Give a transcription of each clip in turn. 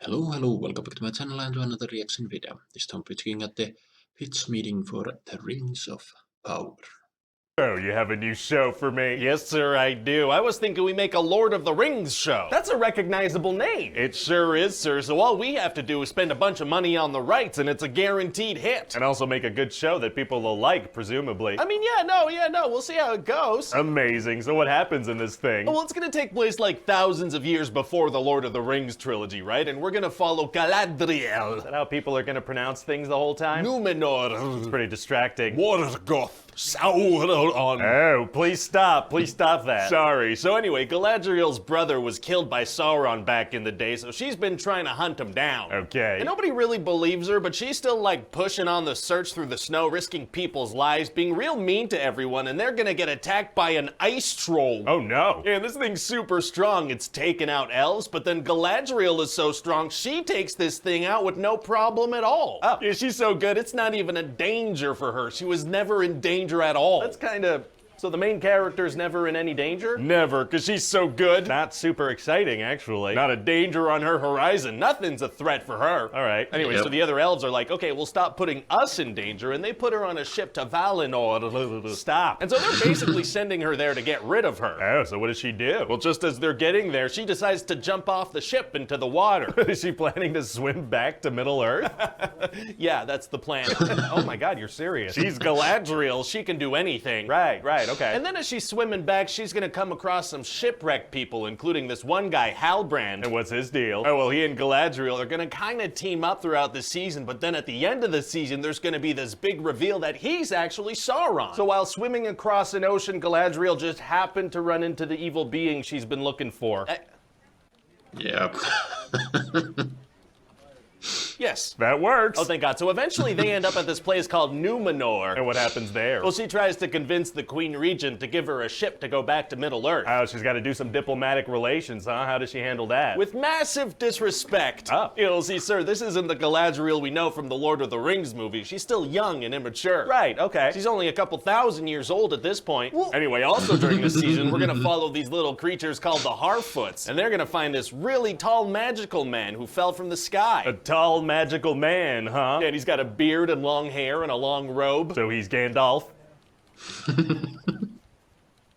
Hello, welcome back to my channel and to another reaction video. This time we're looking at the pitch meeting for The Rings of Power. Oh, you have a new show for me? Yes, sir, I do. I was thinking we make a Lord of the Rings show. That's a recognizable name. It sure is, sir. So all we have to do is spend a bunch of money on the rights, and it's a guaranteed hit. And also make a good show that people will like, presumably. I mean, yeah, no, we'll see how it goes. Amazing. So what happens in this thing? Well, it's gonna take place like thousands of years before the Lord of the Rings trilogy, right? And we're gonna follow Galadriel. Is that how people are gonna pronounce things the whole time? Numenor. It's pretty distracting. Morgoth. Sauron. Oh, please stop that. Sorry. So anyway, Galadriel's brother was killed by Sauron back in the day, so she's been trying to hunt him down. Okay. And nobody really believes her, but she's still like pushing on the search through the snow, risking people's lives, being real mean to everyone, and they're gonna get attacked by an ice troll. Oh no. And this thing's super strong. It's taken out elves, but then Galadriel is so strong, she takes this thing out with no problem at all. Oh. Yeah, she's so good, it's not even a danger for her. She was never in danger at all. That's kind of... So the main character's never in any danger? Never, because she's so good. Not super exciting, actually. Not a danger on her horizon. Nothing's a threat for her. All right. Anyway, Yep. so the other elves are like, okay, we'll stop putting us in danger, and they put her on a ship to Valinor. Stop. And so they're basically sending her there to get rid of her. Oh, so what does she do? Well, just as they're getting there, she decides to jump off the ship into the water. Is she planning to swim back to Middle Earth? Yeah, that's the plan. Oh my god, you're serious. She's Galadriel. She can do anything. Right, okay. And then as she's swimming back, she's gonna come across some shipwrecked people, including this one guy, Halbrand. And what's his deal? Oh, well, he and Galadriel are gonna kind of team up throughout the season, but then at the end of the season, there's gonna be this big reveal that he's actually Sauron. So while swimming across an ocean, Galadriel just happened to run into the evil being she's been looking for. Yep. Yes. That works. Oh, thank God. So eventually they end up at this place called Numenor. And what happens there? Well, she tries to convince the Queen Regent to give her a ship to go back to Middle Earth. Oh, she's got to do some diplomatic relations, huh? How does she handle that? With massive disrespect. Oh. You'll see, sir, this isn't the Galadriel we know from the Lord of the Rings movie. She's still young and immature. Right, okay. She's only a couple thousand years old at this point. Anyway, also during this season, we're gonna follow these little creatures called the Harfoots, and they're gonna find this really tall magical man who fell from the sky. A tall, magical man, huh? And he's got a beard and long hair and a long robe. So he's Gandalf?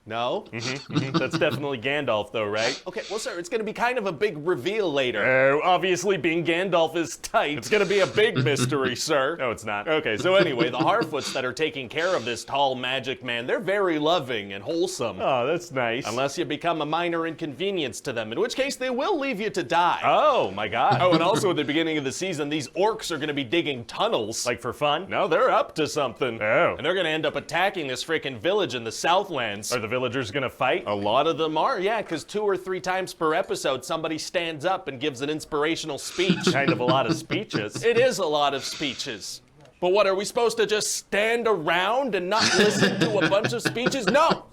No? That's definitely Gandalf, though, right? Okay, well, sir, it's gonna be kind of a big reveal later. Oh, obviously being Gandalf is tight. It's gonna be a big mystery, sir. No, it's not. Okay, so anyway, the Harfoots that are taking care of this tall magic man, they're very loving and wholesome. Oh, that's nice. Unless you become a minor inconvenience to them, in which case they will leave you to die. Oh, my god. Oh, and also at the beginning of the season, these orcs are gonna be digging tunnels. Like for fun? No, they're up to something. Oh. And they're gonna end up attacking this freaking village in the Southlands. Are the villagers gonna fight? A lot of them are, yeah, because 2 or 3 times per episode, somebody stands up and gives an inspirational speech. Kind of a lot of speeches. It is a lot of speeches. But what, are we supposed to just stand around and not listen to a bunch of speeches? No!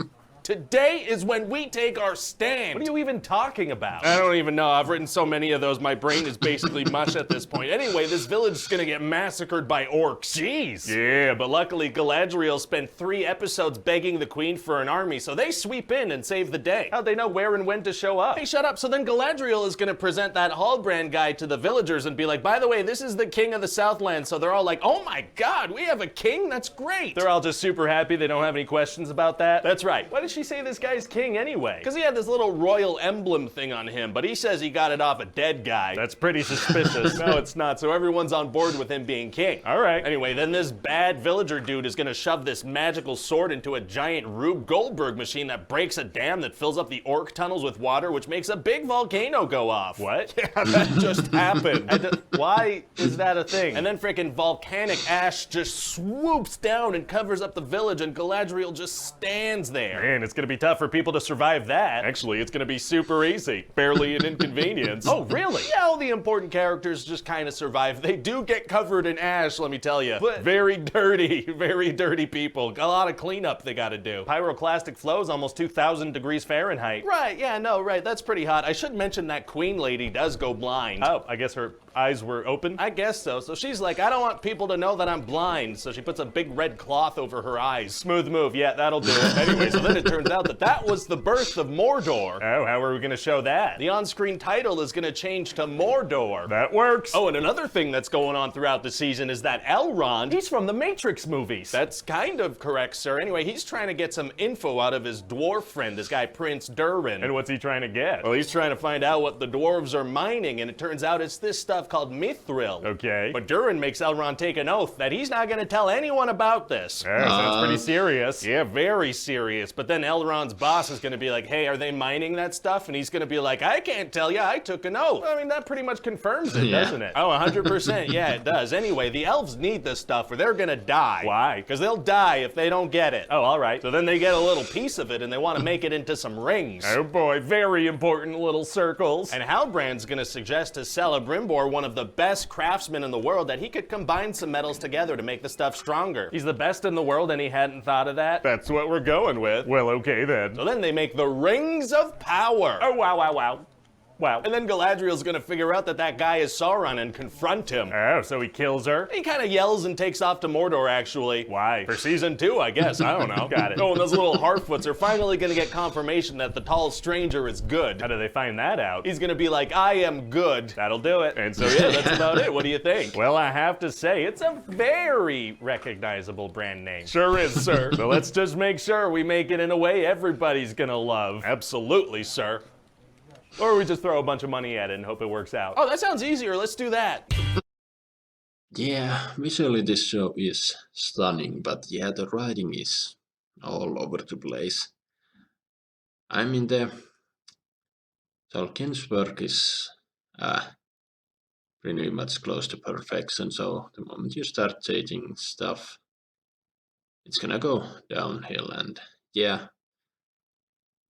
Today is when we take our stand. What are you even talking about? I don't even know. I've written so many of those, my brain is basically mush at this point. Anyway, this village is gonna get massacred by orcs. Jeez. Yeah, but luckily Galadriel spent 3 episodes begging the queen for an army, so they sweep in and save the day. How'd they know where and when to show up? Hey, shut up. So then Galadriel is gonna present that Halbrand guy to the villagers and be like, by the way, this is the king of the Southland. So they're all like, oh my God, we have a king? That's great. They're all just super happy. They don't have any questions about that? That's right. Why did she say this guy's king anyway? Because he had this little royal emblem thing on him, but he says he got it off a dead guy. That's pretty suspicious. No, it's not. So everyone's on board with him being king. All right. Anyway, then this bad villager dude is gonna shove this magical sword into a giant Rube Goldberg machine that breaks a dam that fills up the orc tunnels with water, which makes a big volcano go off. What? Yeah, that just happened. Why is that a thing? And then freaking volcanic ash just swoops down and covers up the village, and Galadriel just stands there. Man, it's gonna be tough for people to survive that. Actually, it's gonna be super easy. Barely an inconvenience. Oh, really? Yeah, all the important characters just kind of survive. They do get covered in ash, let me tell you. But- very dirty people. A lot of cleanup they gotta do. Pyroclastic flow is almost 2,000 degrees Fahrenheit. Right, yeah, no, right, that's pretty hot. I should mention that queen lady does go blind. Oh, I guess her eyes were open? I guess so. So she's like, I don't want people to know that I'm blind. So she puts a big red cloth over her eyes. Smooth move, yeah, that'll do it. Anyway, so then it turns out that was the birth of Mordor. Oh, how are we gonna show that? The on-screen title is gonna change to Mordor. That works. Oh, and another thing that's going on throughout the season is that Elrond, He's from the Matrix movies. that's kind of correct, sir. Anyway, he's trying to get some info out of his dwarf friend, this guy Prince Durin. And what's he trying to get? Well, he's trying to find out what the dwarves are mining, and it turns out it's this stuff called mithril. Okay. But Durin makes Elrond take an oath that he's not gonna tell anyone about this. Oh, sounds pretty serious. Yeah, very serious. But then Elrond's boss is gonna be like, hey, are they mining that stuff? And he's gonna be like, I can't tell you, I took an oath. I mean, that pretty much confirms it, Yeah. doesn't it? Oh, 100%, yeah, it does. Anyway, the elves need this stuff or they're gonna die. Why? Because they'll die if they don't get it. Oh, all right. So then they get a little piece of it and they want to make it into some rings. Oh boy, very important little circles. And Halbrand's gonna suggest to Celebrimbor, one of the best craftsmen in the world, that he could combine some metals together to make the stuff stronger. He's the best in the world and he hadn't thought of that? That's what we're going with. Well, okay then. So then they make the Rings of Power. Oh, wow, wow, wow. Wow. And then Galadriel's gonna figure out that that guy is Sauron and confront him. Oh, so he kills her? He kind of yells and takes off to Mordor, actually. Why? For season 2, I guess. I don't know. Got it. Oh, and those little Harfoots are finally gonna get confirmation that the tall stranger is good. How do they find that out? He's gonna be like, I am good. That'll do it. And so, yeah, that's about it. What do you think? Well, I have to say, it's a very recognizable brand name. Sure is, sir. So let's just make sure we make it in a way everybody's gonna love. Absolutely, sir. Or we just throw a bunch of money at it and hope it works out. Oh, that sounds easier. Let's do that. Yeah, visually this show is stunning, but yeah, the writing is all over the place. I mean, the Tolkien's work is pretty much close to perfection, so the moment you start changing stuff, it's gonna go downhill. And yeah,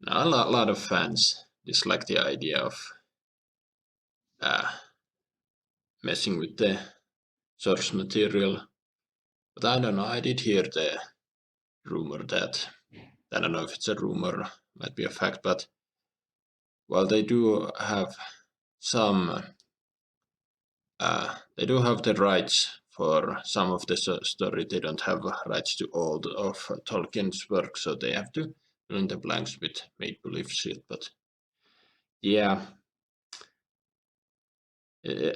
now a lot of fans dislike the idea of messing with the source material. But I don't know, I did hear the rumor that, I don't know if it's a rumor, might be a fact, but well, they do have some, they do have the rights for some of the story. They don't have rights to all of Tolkien's work, so they have to fill in the blanks with make-believe shit. But yeah, it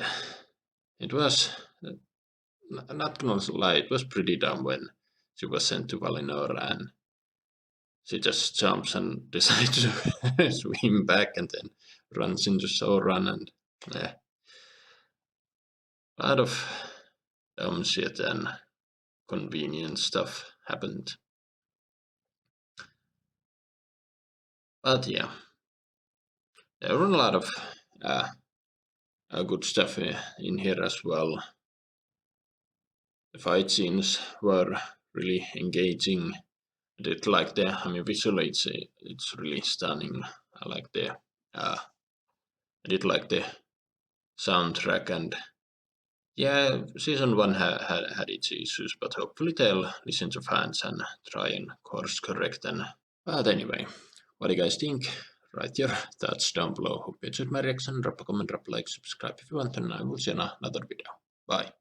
was, not gonna lie, it was pretty dumb when she was sent to Valinor and she just jumps and decides to swim back and then runs into Sauron, and yeah, a lot of dumb shit and convenient stuff happened. But yeah, there were a lot of good stuff in here as well. The fight scenes were really engaging. I did like the, I mean, visually it's really stunning. I like the, I did like the soundtrack, and yeah, season 1 had its issues, but hopefully they'll listen to fans and try and course correct them. But anyway, what do you guys think? Write your thoughts down below. Hope you enjoyed my reaction. Drop a comment, drop a like, subscribe if you want, and I will see you in another video. Bye.